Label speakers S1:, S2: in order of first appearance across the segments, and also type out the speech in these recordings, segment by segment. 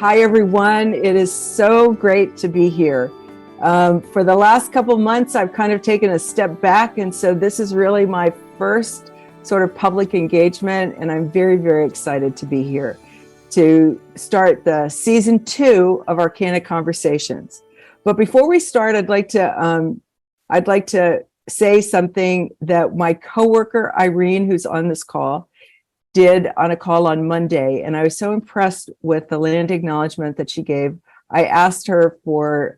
S1: Hi, everyone. It is so great to be here. For the last couple months, I've kind of taken a step back. And so this is really my first sort of public engagement. And I'm very, very excited to be here to start the season 2 of our Candid Conversations. But before we start, I'd like to say something that my coworker, Irene, who's on this call, did on a call on Monday. And I was so impressed with the land acknowledgement that she gave. I asked her for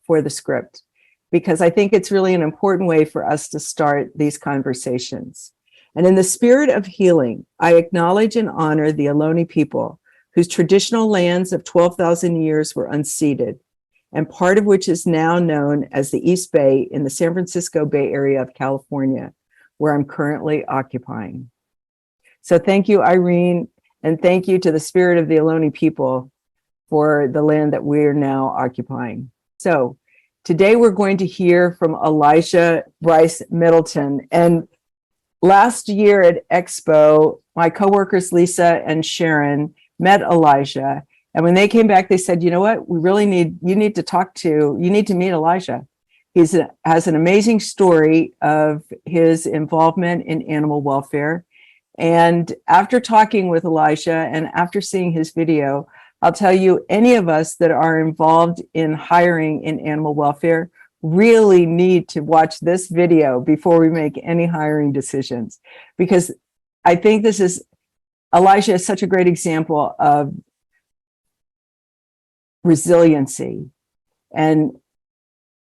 S1: the script because I think it's really an important way for us to start these conversations. And in the spirit of healing, I acknowledge and honor the Ohlone people whose traditional lands of 12,000 years were unceded, and part of which is now known as the East Bay in the San Francisco Bay Area of California, where I'm currently occupying. So thank you, Irene, and thank you to the spirit of the Ohlone people for the land that we're now occupying. So today we're going to hear from Elijah Brice Middleton. And last year at Expo, my coworkers Lisa and Sharon met Elijah. And when they came back, they said, you know what, you need to meet Elijah. He has an amazing story of his involvement in animal welfare. And after talking with Elijah and after seeing his video, I'll tell you, any of us that are involved in hiring in animal welfare really need to watch this video before we make any hiring decisions. Because I think Elijah is such a great example of resiliency and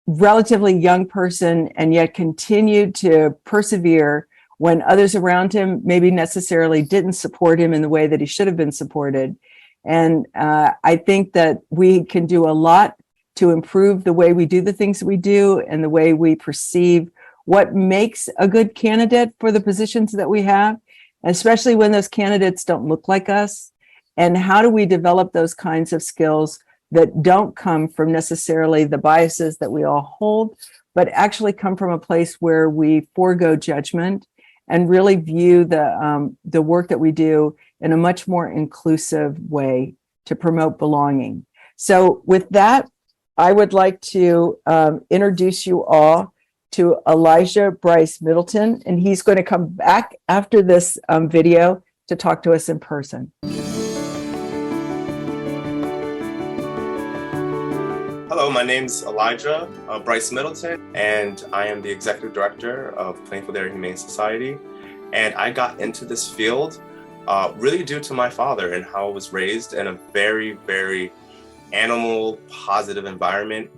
S1: relatively young person, and yet continued to persevere when others around him maybe necessarily didn't support him in the way that he should have been supported. And I think that we can do a lot to improve the way we do the things that we do and the way we perceive what makes a good candidate for the positions that we have, especially when those candidates don't look like us. And how do we develop those kinds of skills that don't come from necessarily the biases that we all hold, but actually come from a place where we forego judgment and really view the work that we do in a much more inclusive way to promote belonging. So with that, I would like to introduce you all to Elijah Brice Middleton, and he's going to come back after this video to talk to us in person.
S2: Hello, my name's Elijah Brice Middleton, and I am the Executive Director of Plainfield Area Humane Society. And I got into this field really due to my father and how I was raised in a very, very animal positive environment.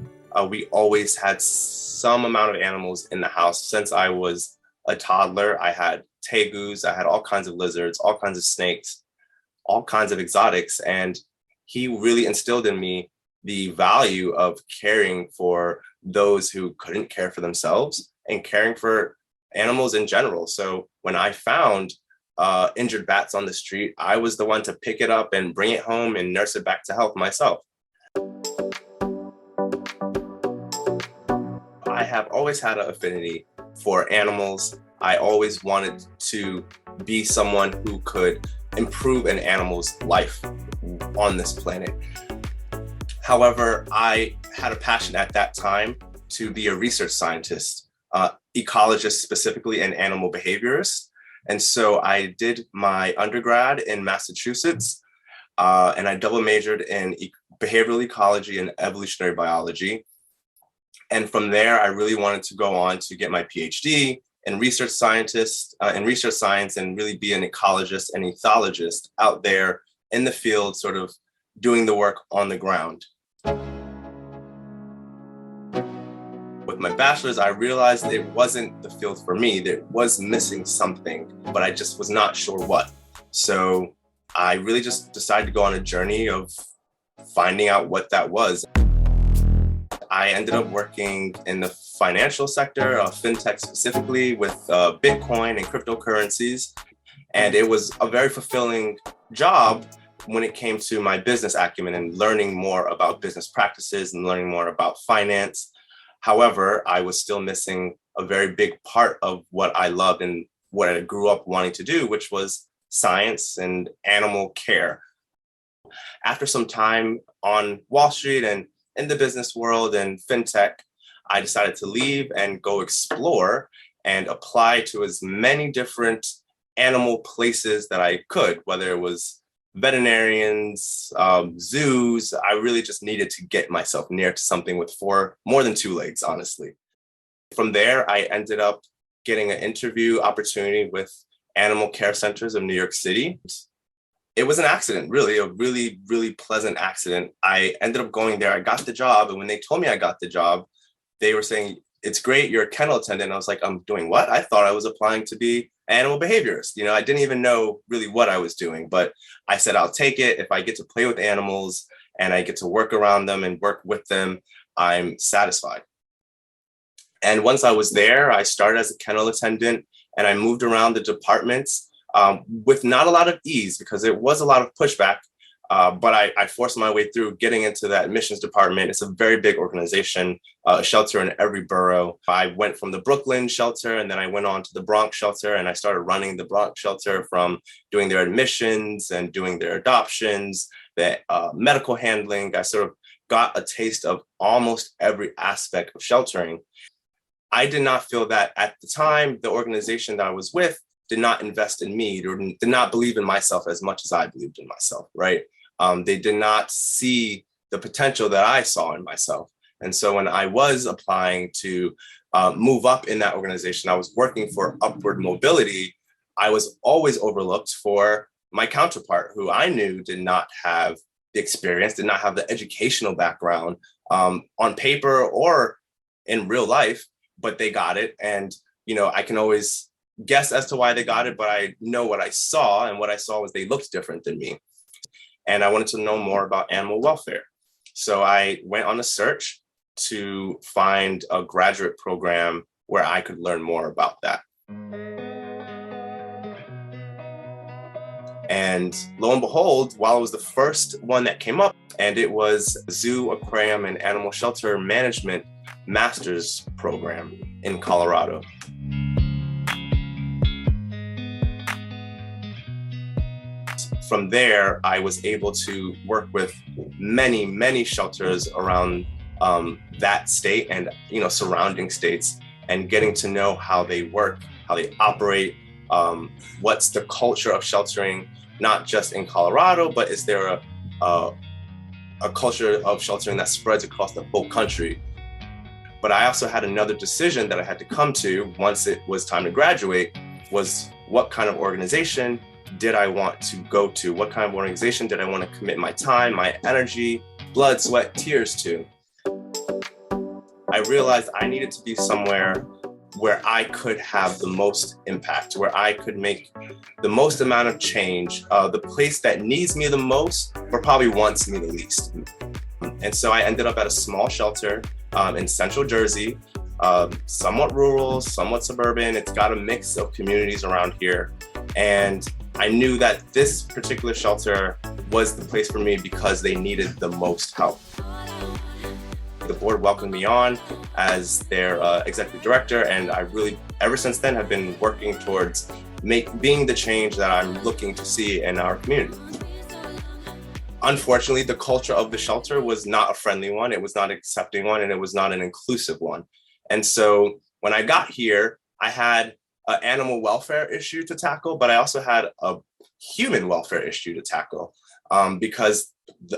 S2: We always had some amount of animals in the house. Since I was a toddler, I had tegus, I had all kinds of lizards, all kinds of snakes, all kinds of exotics. And he really instilled in me the value of caring for those who couldn't care for themselves and caring for animals in general. So when I found injured bats on the street, I was the one to pick it up and bring it home and nurse it back to health myself. I have always had an affinity for animals. I always wanted to be someone who could improve an animal's life on this planet. However, I had a passion at that time to be a research scientist, ecologist specifically, and animal behaviorist. And so I did my undergrad in Massachusetts, and I double majored in behavioral ecology and evolutionary biology. And from there, I really wanted to go on to get my PhD in research science and really be an ecologist and ethologist out there in the field, sort of doing the work on the ground. With my bachelor's, I realized it wasn't the field for me. There was missing something, but I just was not sure what. So I really just decided to go on a journey of finding out what that was. I ended up working in the financial sector, fintech specifically, with Bitcoin and cryptocurrencies. And it was a very fulfilling job when it came to my business acumen and learning more about business practices and learning more about finance. However, I was still missing a very big part of what I loved and what I grew up wanting to do, which was science and animal care. After some time on Wall Street and in the business world and fintech, I decided to leave and go explore and apply to as many different animal places that I could, whether it was veterinarians, zoos. I really just needed to get myself near to something with more than two legs, honestly. From there, I ended up getting an interview opportunity with animal care centers of New York City. It was an accident, really, a really, really pleasant accident. I ended up going there. I got the job. And when they told me I got the job, they were saying, "It's great, you're a kennel attendant." I was like, "I'm doing what?" I thought I was applying to be an animal behaviorist. I didn't even know really what I was doing, but I said, I'll take it. If I get to play with animals and I get to work around them and work with them, I'm satisfied. And once I was there, I started as a kennel attendant and I moved around the departments with not a lot of ease because it was a lot of pushback. But I forced my way through getting into that admissions department. It's a very big organization, a shelter in every borough. I went from the Brooklyn shelter and then I went on to the Bronx shelter and I started running the Bronx shelter from doing their admissions and doing their adoptions, the medical handling. I sort of got a taste of almost every aspect of sheltering. I did not feel that at the time, the organization that I was with did not invest in me or did not believe in myself as much as I believed in myself, right? They did not see the potential that I saw in myself. And so when I was applying to move up in that organization, I was working for upward mobility. I was always overlooked for my counterpart, who I knew did not have the experience, did not have the educational background on paper or in real life, but they got it. And, I can always guess as to why they got it, but I know what I saw, and what I saw was they looked different than me. And I wanted to know more about animal welfare. So I went on a search to find a graduate program where I could learn more about that. And lo and behold, while it was the first one that came up, and it was Zoo, Aquarium, and Animal Shelter Management Master's Program in Colorado. From there, I was able to work with many, many shelters around that state and surrounding states, and getting to know how they work, how they operate, what's the culture of sheltering, not just in Colorado, but is there a culture of sheltering that spreads across the whole country? But I also had another decision that I had to come to once it was time to graduate, was what kind of organization did I want to go to? What kind of organization did I want to commit my time, my energy, blood, sweat, tears to? I realized I needed to be somewhere where I could have the most impact, where I could make the most amount of change, the place that needs me the most, but probably wants me the least. And so I ended up at a small shelter in Central Jersey, somewhat rural, somewhat suburban. It's got a mix of communities around here. And I knew that this particular shelter was the place for me because they needed the most help. The board welcomed me on as their executive director, and I really, ever since then, have been working towards being the change that I'm looking to see in our community. Unfortunately, the culture of the shelter was not a friendly one, it was not an accepting one, and it was not an inclusive one. And so when I got here, I had an animal welfare issue to tackle, but I also had a human welfare issue to tackle because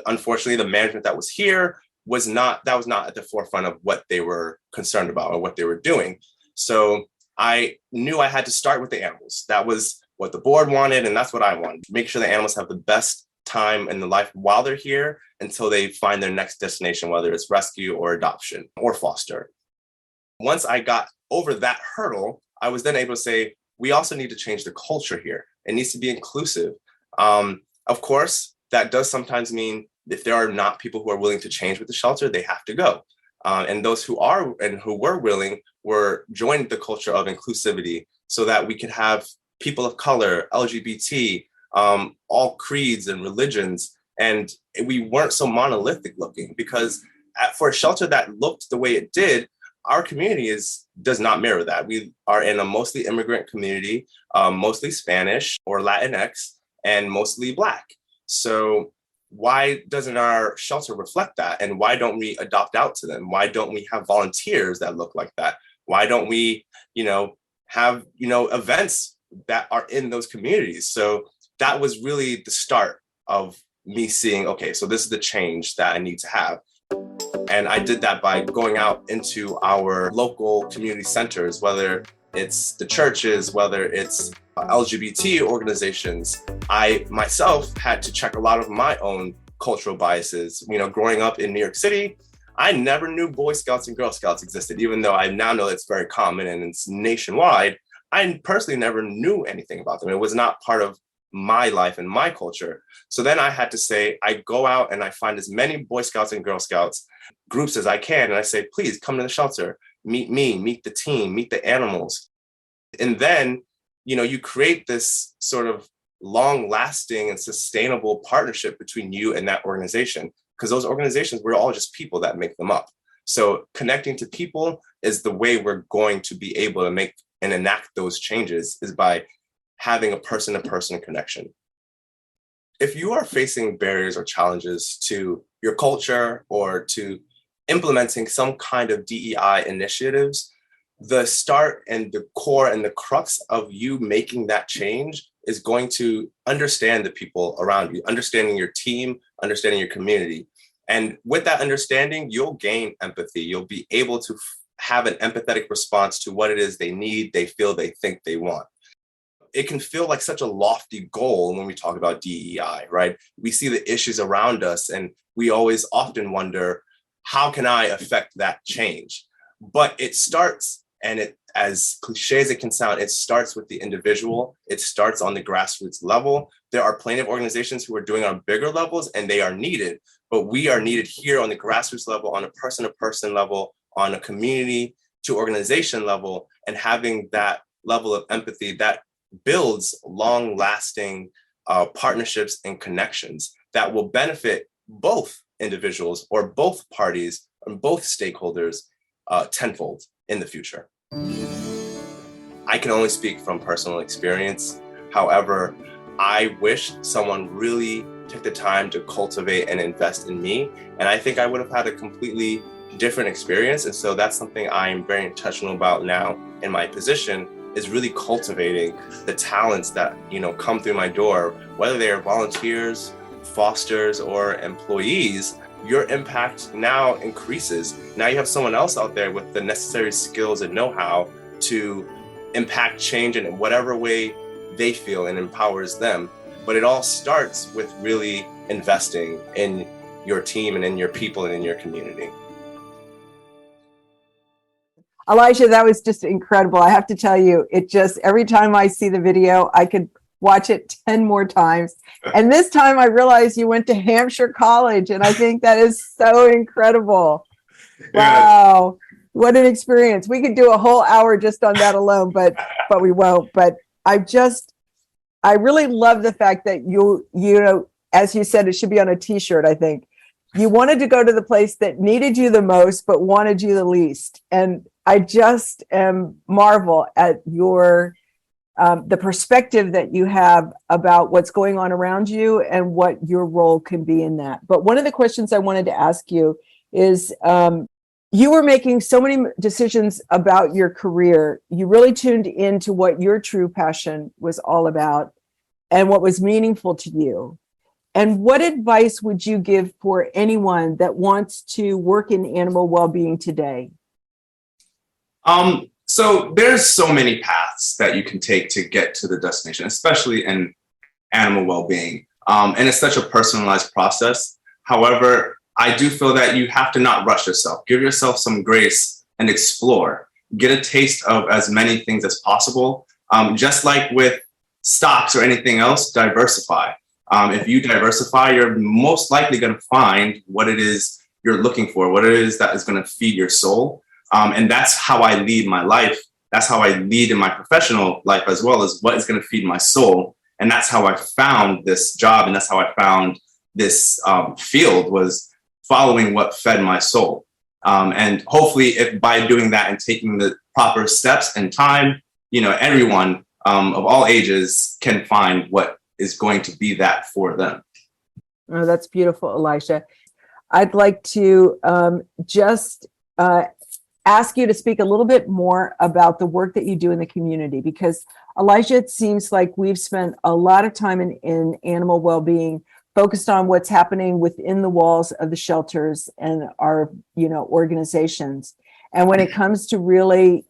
S2: unfortunately the management that was here was not at the forefront of what they were concerned about or what they were doing. So I knew I had to start with the animals. That was what the board wanted, and that's what I wanted. Make sure the animals have the best time in their life while they're here until they find their next destination, whether it's rescue or adoption or foster. Once I got over that hurdle, I was then able to say, we also need to change the culture here. It needs to be inclusive. Of course, that does sometimes mean if there are not people who are willing to change with the shelter, they have to go. And those who are and who were willing joined the culture of inclusivity so that we could have people of color, LGBT, all creeds and religions. And we weren't so monolithic looking, because for a shelter that looked the way it did, our community does not mirror that. We are in a mostly immigrant community, mostly Spanish or Latinx, and mostly Black. So why doesn't our shelter reflect that? And why don't we adopt out to them? Why don't we have volunteers that look like that? Why don't we, have, events that are in those communities? So that was really the start of me seeing, okay, so this is the change that I need to have. And I did that by going out into our local community centers, whether it's the churches, whether it's LGBT organizations. I myself had to check a lot of my own cultural biases. Growing up in New York City, I never knew Boy Scouts and Girl Scouts existed, even though I now know it's very common and it's nationwide. I personally never knew anything about them. It was not part of my life and my culture. So then I had to say, I go out and I find as many Boy Scouts and Girl Scouts groups as I can. And I say, please come to the shelter, meet me, meet the team, meet the animals. And then, you create this sort of long lasting and sustainable partnership between you and that organization, because those organizations, we're all just people that make them up. So connecting to people is the way we're going to be able to make and enact those changes, is by having a person-to-person connection. If you are facing barriers or challenges to your culture or to implementing some kind of DEI initiatives, the start and the core and the crux of you making that change is going to understand the people around you, understanding your team, understanding your community. And with that understanding, you'll gain empathy. You'll be able to have an empathetic response to what it is they need, they feel, they think they want. It can feel like such a lofty goal when we talk about DEI, right? We see the issues around us and we always often wonder, how can I affect that change? But it starts, and it, as cliche as it can sound, it starts with the individual. It starts on the grassroots level. There are plenty of organizations who are doing on bigger levels, and they are needed, but we are needed here on the grassroots level, on a person-to-person level, on a community to organization level, and having that level of empathy that builds long-lasting partnerships and connections that will benefit both individuals or both parties and both stakeholders tenfold in the future. I can only speak from personal experience. However, I wish someone really took the time to cultivate and invest in me. And I think I would have had a completely different experience. And so that's something I'm very intentional about now in my position, is really cultivating the talents that, come through my door, whether they are volunteers, fosters, or employees. Your impact now increases. Now you have someone else out there with the necessary skills and know-how to impact change in whatever way they feel and empowers them. But it all starts with really investing in your team and in your people and in your community.
S1: Elijah, that was just incredible. I have to tell you, it just, every time I see the video, I could watch it 10 more times. And this time I realized you went to Hampshire College, and I think that is so incredible. Wow. What an experience. We could do a whole hour just on that alone, but we won't. But I really love the fact that you know, as you said, it should be on a t-shirt, I think. You wanted to go to the place that needed you the most, but wanted you the least. And I just marvel at your the perspective that you have about what's going on around you and what your role can be in that. But one of the questions I wanted to ask you is, you were making so many decisions about your career. You really tuned into what your true passion was all about and what was meaningful to you. And what advice would you give for anyone that wants to work in animal well-being today?
S3: So there's so many paths that you can take to get to the destination, especially in animal well-being. And it's such a personalized process. However, I do feel that you have to not rush yourself. Give yourself some grace and explore. Get a taste of as many things as possible. Just like with stocks or anything else, diversify. If you diversify, you're most likely going to find what it is you're looking for, what it is that is going to feed your soul. And that's how I lead my life. That's how I lead in my professional life as well, as what is going to feed my soul. And that's how I found this job. And that's how I found this field, was following what fed my soul. And hopefully, if by doing that and taking the proper steps and time, everyone of all ages can find what is going to be that for them.
S1: Oh, that's beautiful, Elijah. I'd like to just ask you to speak a little bit more about the work that you do in the community, because Elijah, it seems like we've spent a lot of time in animal well-being, focused on what's happening within the walls of the shelters and our, organizations. And when it comes to really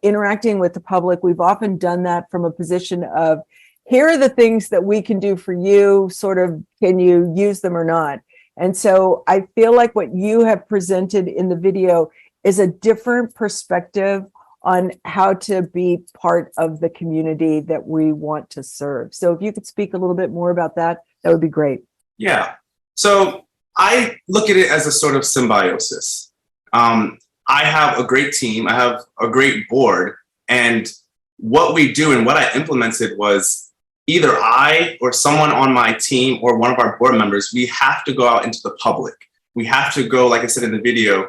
S1: interacting with the public, we've often done that from a position of, here are the things that we can do for you, sort of, can you use them or not? And so I feel like what you have presented in the video is a different perspective on how to be part of the community that we want to serve. So if you could speak a little bit more about that, that would be great.
S3: Yeah. So I look at it as a sort of symbiosis. I have a great team. I have a great board. And what we do and what I implemented was either I or someone on my team or one of our board members, we have to go out into the public. We have to go, like I said in the video,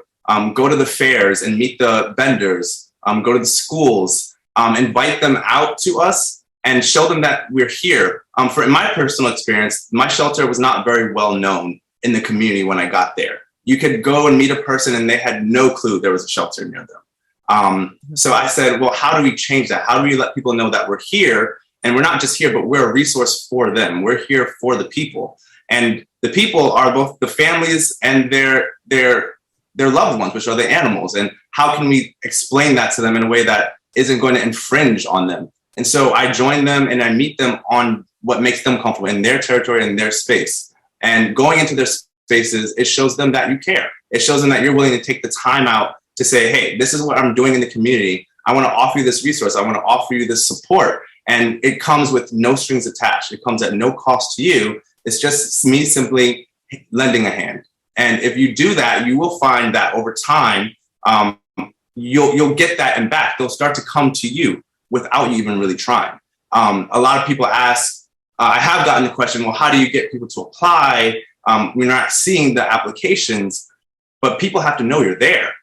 S3: go to the fairs and meet the vendors, go to the schools, invite them out to us and show them that we're here. In my personal experience, my shelter was not very well known in the community when I got there. You could go and meet a person and they had no clue there was a shelter near them. So I said, well, how do we change that? How do we let people know that we're here? And we're not just here, but we're a resource for them. We're here for the people. And the people are both the families and their loved ones, which are the animals. And how can we explain that to them in a way that isn't going to infringe on them? And so I join them and I meet them on what makes them comfortable in their territory and their space. And going into their spaces, it shows them that you care. It shows them that you're willing to take the time out to say, hey, this is what I'm doing in the community. I want to offer you this resource. I want to offer you this support. And it comes with no strings attached. It comes at no cost to you. It's just me simply lending a hand. And if you do that, you will find that over time, you'll get that and back. They'll start to come to you without you even really trying. A lot of people ask, I have gotten the question, well, how do you get people to apply? We're not seeing the applications, but people have to know you're there.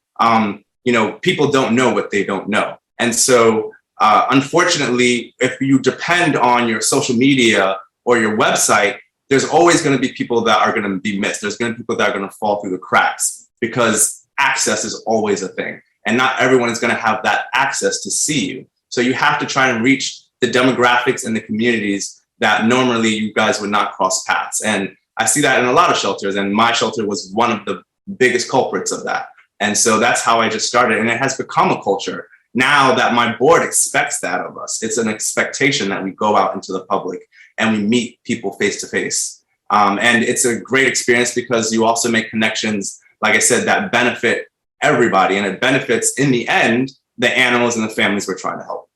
S3: People don't know what they don't know. And so, unfortunately, if you depend on your social media or your website, there's always going to be people that are going to be missed. There's going to be people that are going to fall through the cracks because access is always a thing. And not everyone is going to have that access to see you. So you have to try and reach the demographics and the communities that normally you guys would not cross paths. And I see that in a lot of shelters. And my shelter was one of the biggest culprits of that. And so that's how I just started. And it has become a culture. Now that my board expects that of us, it's an expectation that we go out into the public and we meet people face to face. And it's a great experience because you also make connections, like I said, that benefit everybody. And it benefits, in the end, the animals and the families we're trying to help.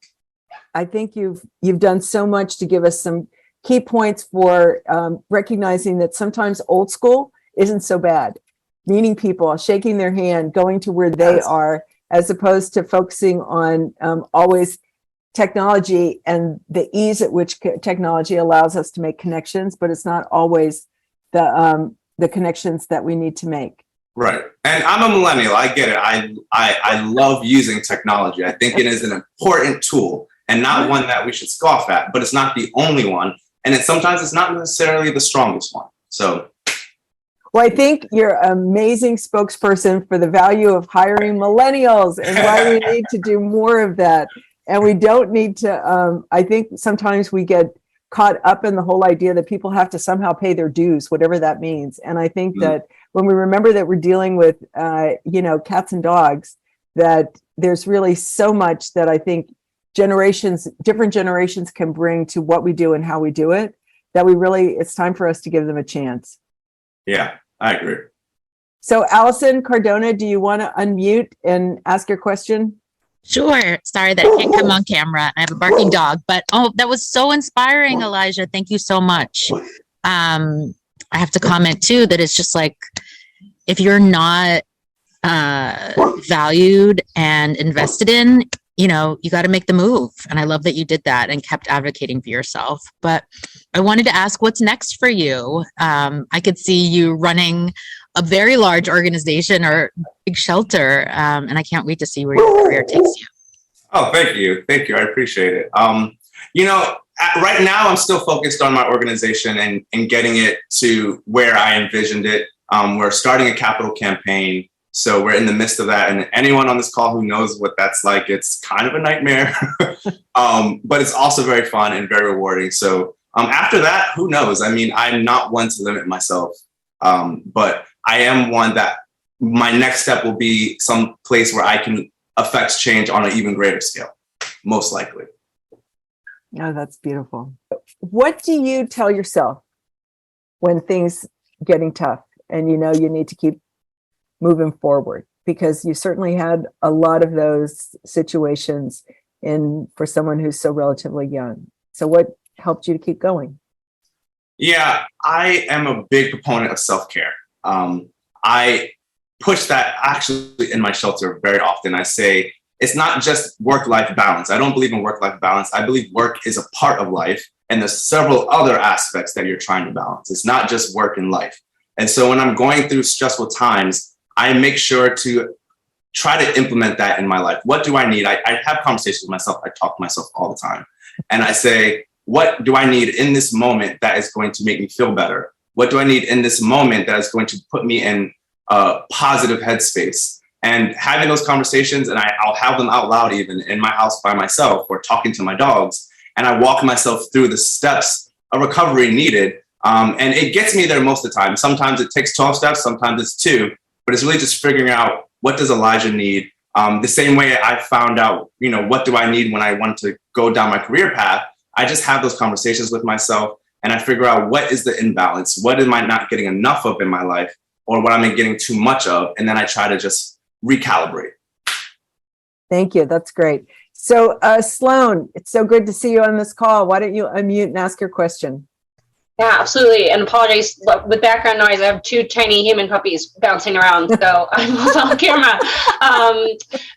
S1: I think you've done so much to give us some key points for recognizing that sometimes old school isn't so bad. Meeting people, shaking their hand, going to where they are, as opposed to focusing on always technology and the ease at which technology allows us to make connections, but it's not always the connections that we need to make.
S3: Right. And I'm a millennial. I get it. I love using technology. I think it is an important tool and not one that we should scoff at, but it's not the only one. And sometimes it's not necessarily the strongest one. So.
S1: Well, I think you're an amazing spokesperson for the value of hiring millennials and why we need to do more of that. And we don't need to, I think sometimes we get caught up in the whole idea that people have to somehow pay their dues, whatever that means. And I think that when we remember that we're dealing with, cats and dogs, that there's really so much that I think different generations can bring to what we do and how we do it, that it's time for us to give them a chance.
S3: Yeah, I agree.
S1: So Allison Cardona, do you want to unmute and ask your question?
S4: Sure. Sorry that I can't come on camera. I have a barking dog, but that was so inspiring, Elijah. Thank you so much. I have to comment too, that it's just like, if you're not valued and invested in, you got to make the move. And I love that you did that and kept advocating for yourself. But I wanted to ask, what's next for you? I could see you running a very large organization or big shelter. And I can't wait to see where your career takes you.
S3: Oh, thank you. Thank you. I appreciate it. right now, I'm still focused on my organization and getting it to where I envisioned it. We're starting a capital campaign, so we're in the midst of that. And anyone on this call who knows what that's like, it's kind of a nightmare, but it's also very fun and very rewarding. So after that, who knows? I mean, I'm not one to limit myself, but I am one that my next step will be some place where I can affect change on an even greater scale, most likely.
S1: Oh, that's beautiful. What do you tell yourself when things getting tough and you know you need to keep moving forward? Because you certainly had a lot of those situations for someone who's so relatively young. So what helped you to keep going?
S3: Yeah, I am a big proponent of self-care. I push that actually in my shelter very often. I say, it's not just work-life balance. I don't believe in work-life balance. I believe work is a part of life, and there's several other aspects that you're trying to balance. It's not just work and life. And so when I'm going through stressful times, I make sure to try to implement that in my life. What do I need? I have conversations with myself. I talk to myself all the time. And I say, what do I need in this moment that is going to make me feel better? What do I need in this moment that is going to put me in a positive headspace? And having those conversations, and I'll have them out loud even in my house by myself or talking to my dogs. And I walk myself through the steps of recovery needed. And it gets me there most of the time. Sometimes it takes 12 steps, sometimes it's 2, but it's really just figuring out, what does Elijah need? The same way I found out, what do I need when I want to go down my career path? I just have those conversations with myself and I figure out what is the imbalance? What am I not getting enough of in my life, or what am I getting too much of? And then I try to just recalibrate.
S1: Thank you. That's great. So Sloan, it's so good to see you on this call. Why don't you unmute and ask your question?
S5: Yeah, absolutely. And apologies with background noise. I have 2 tiny human puppies bouncing around, so I'm also on camera.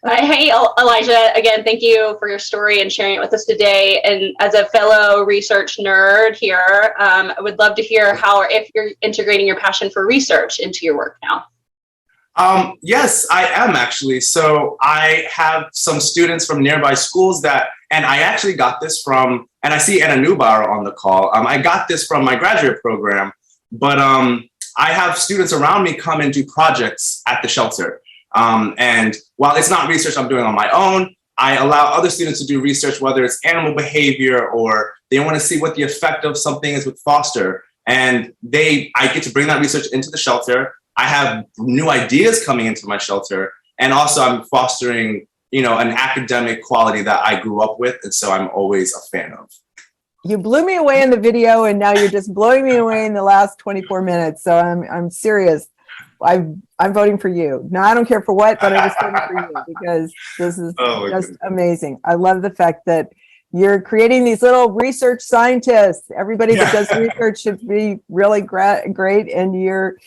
S5: Hey, Elijah, again, thank you for your story and sharing it with us today. And as a fellow research nerd here, I would love to hear how or if you're integrating your passion for research into your work now.
S3: Yes, I am actually. So I have some students from nearby schools and I actually got this from, and I see Anna Neubauer on the call. I got this from my graduate program, but I have students around me come and do projects at the shelter. And while it's not research I'm doing on my own, I allow other students to do research, whether it's animal behavior or they want to see what the effect of something is with foster. And I get to bring that research into the shelter. I have new ideas coming into my shelter, and also I'm fostering, an academic quality that I grew up with, and so I'm always a fan of.
S1: You blew me away in the video, and now you're just blowing me away in the last 24 minutes. So I'm serious. I'm voting for you. No, I don't care for what, but I'm just voting for you because this is just amazing. I love the fact that you're creating these little research scientists. Everybody that does research should be really great, and you're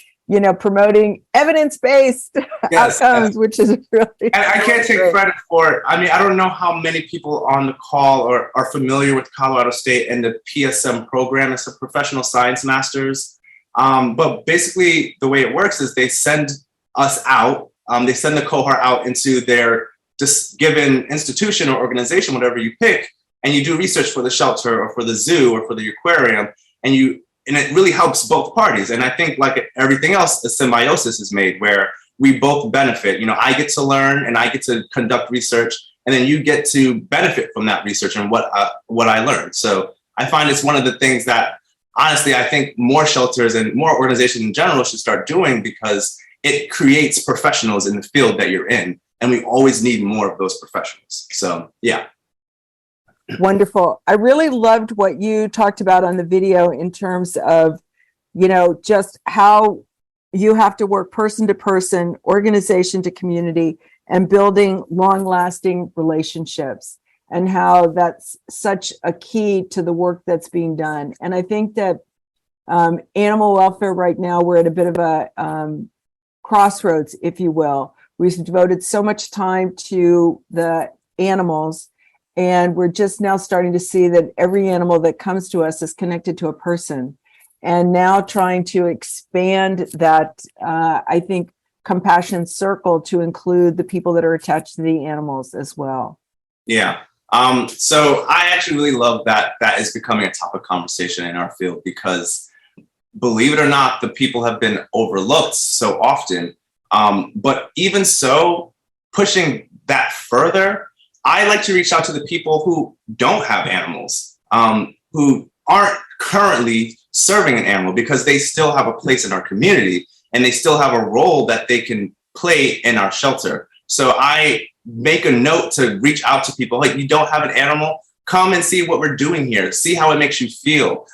S1: promoting evidence-based outcomes, which is really. And
S3: I can't take credit for it. I mean, I don't know how many people on the call are familiar with Colorado State and the PSM program. It's a professional science master's. But basically, the way it works is they send us out. They send the cohort out into their just given institution or organization, whatever you pick, and you do research for the shelter or for the zoo or for the aquarium, and it really helps both parties. And I think, like everything else, a symbiosis is made where we both benefit. I get to learn and I get to conduct research, and then you get to benefit from that research and what I learned. So I find it's one of the things that, honestly, I think more shelters and more organizations in general should start doing, because it creates professionals in the field that you're in. And we always need more of those professionals. So, yeah.
S1: Wonderful. I really loved what you talked about on the video in terms of, just how you have to work person to person, organization to community, and building long-lasting relationships, and how that's such a key to the work that's being done. And I think that animal welfare right now, we're at a bit of a crossroads, if you will. We've devoted so much time to the animals, and we're just now starting to see that every animal that comes to us is connected to a person. And now trying to expand that, I think, compassion circle to include the people that are attached to the animals as well.
S3: Yeah. So I actually really love that that is becoming a topic of conversation in our field, because believe it or not, the people have been overlooked so often. But even so, pushing that further, I like to reach out to the people who don't have animals, who aren't currently serving an animal, because they still have a place in our community and they still have a role that they can play in our shelter. So I make a note to reach out to people like, you don't have an animal, come and see what we're doing here. See how it makes you feel.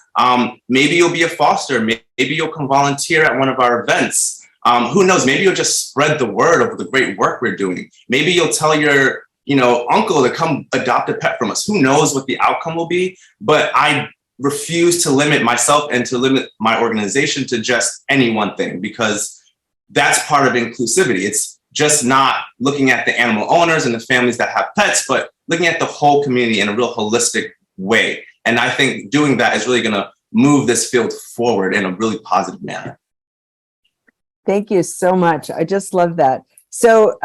S3: Maybe you'll be a foster. Maybe you'll come volunteer at one of our events. Who knows? Maybe you'll just spread the word of the great work we're doing. Maybe you'll tell your, uncle to come adopt a pet from us. Who knows what the outcome will be? But I refuse to limit myself and to limit my organization to just any one thing, because that's part of inclusivity. It's just not looking at the animal owners and the families that have pets, but looking at the whole community in a real holistic way. And I think doing that is really going to move this field forward in a really positive manner.
S1: Thank you so much. I just love that. So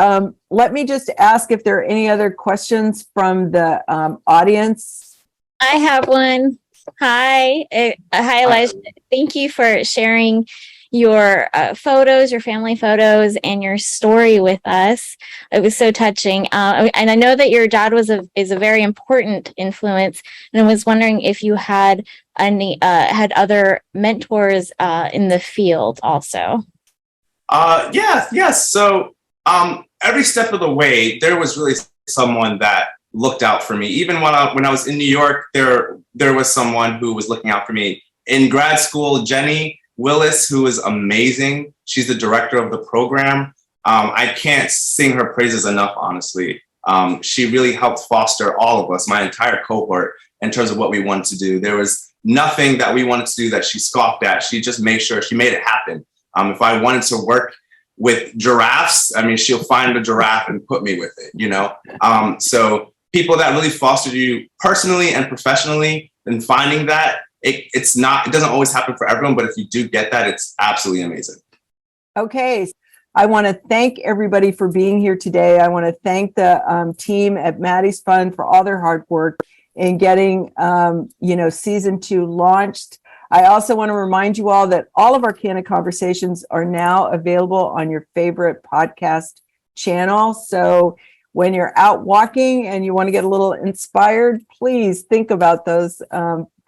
S1: let me just ask if there are any other questions from the audience.
S6: I have one. Hi, Elijah. Thank you for sharing your photos, your family photos, and your story with us. It was so touching. And I know that your dad is a very important influence. And I was wondering if you had had other mentors in the field also.
S3: Yes. So every step of the way, there was really someone that looked out for me. Even when I was in New York, there was someone who was looking out for me. In grad school, Jenny Willis, who is amazing. She's the director of the program. I can't sing her praises enough, honestly. She really helped foster all of us, my entire cohort, in terms of what we wanted to do. There was nothing that we wanted to do that she scoffed at. She just made sure she made it happen. If I wanted to work with giraffes, she'll find a giraffe and put me with it, So people that really fostered you personally and professionally, and finding that, it doesn't always happen for everyone, but if you do get that, it's absolutely amazing. Okay.
S1: I want to thank everybody for being here today. I want to thank the team at Maddie's Fund for all their hard work in getting, season 2 launched. I also want to remind you all that all of our Candid Conversations are now available on your favorite podcast channel. So when you're out walking and you want to get a little inspired, please think about those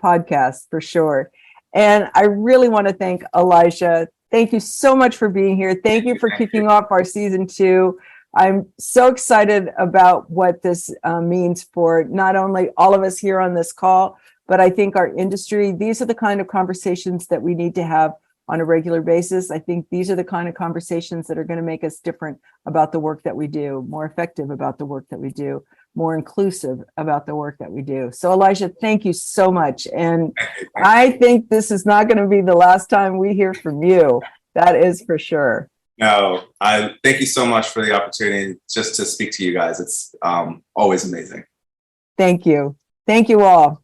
S1: podcasts for sure. And I really want to thank Elijah. Thank you so much for being here. Thank you for kicking off our season 2. I'm so excited about what this means for not only all of us here on this call, but I think our industry. These are the kind of conversations that we need to have on a regular basis. I think these are the kind of conversations that are going to make us different about the work that we do, more effective about the work that we do, more inclusive about the work that we do. So Elijah, thank you so much. And I think this is not going to be the last time we hear from you. That is for sure.
S3: No, I thank you so much for the opportunity just to speak to you guys. It's always amazing.
S1: Thank you. Thank you all.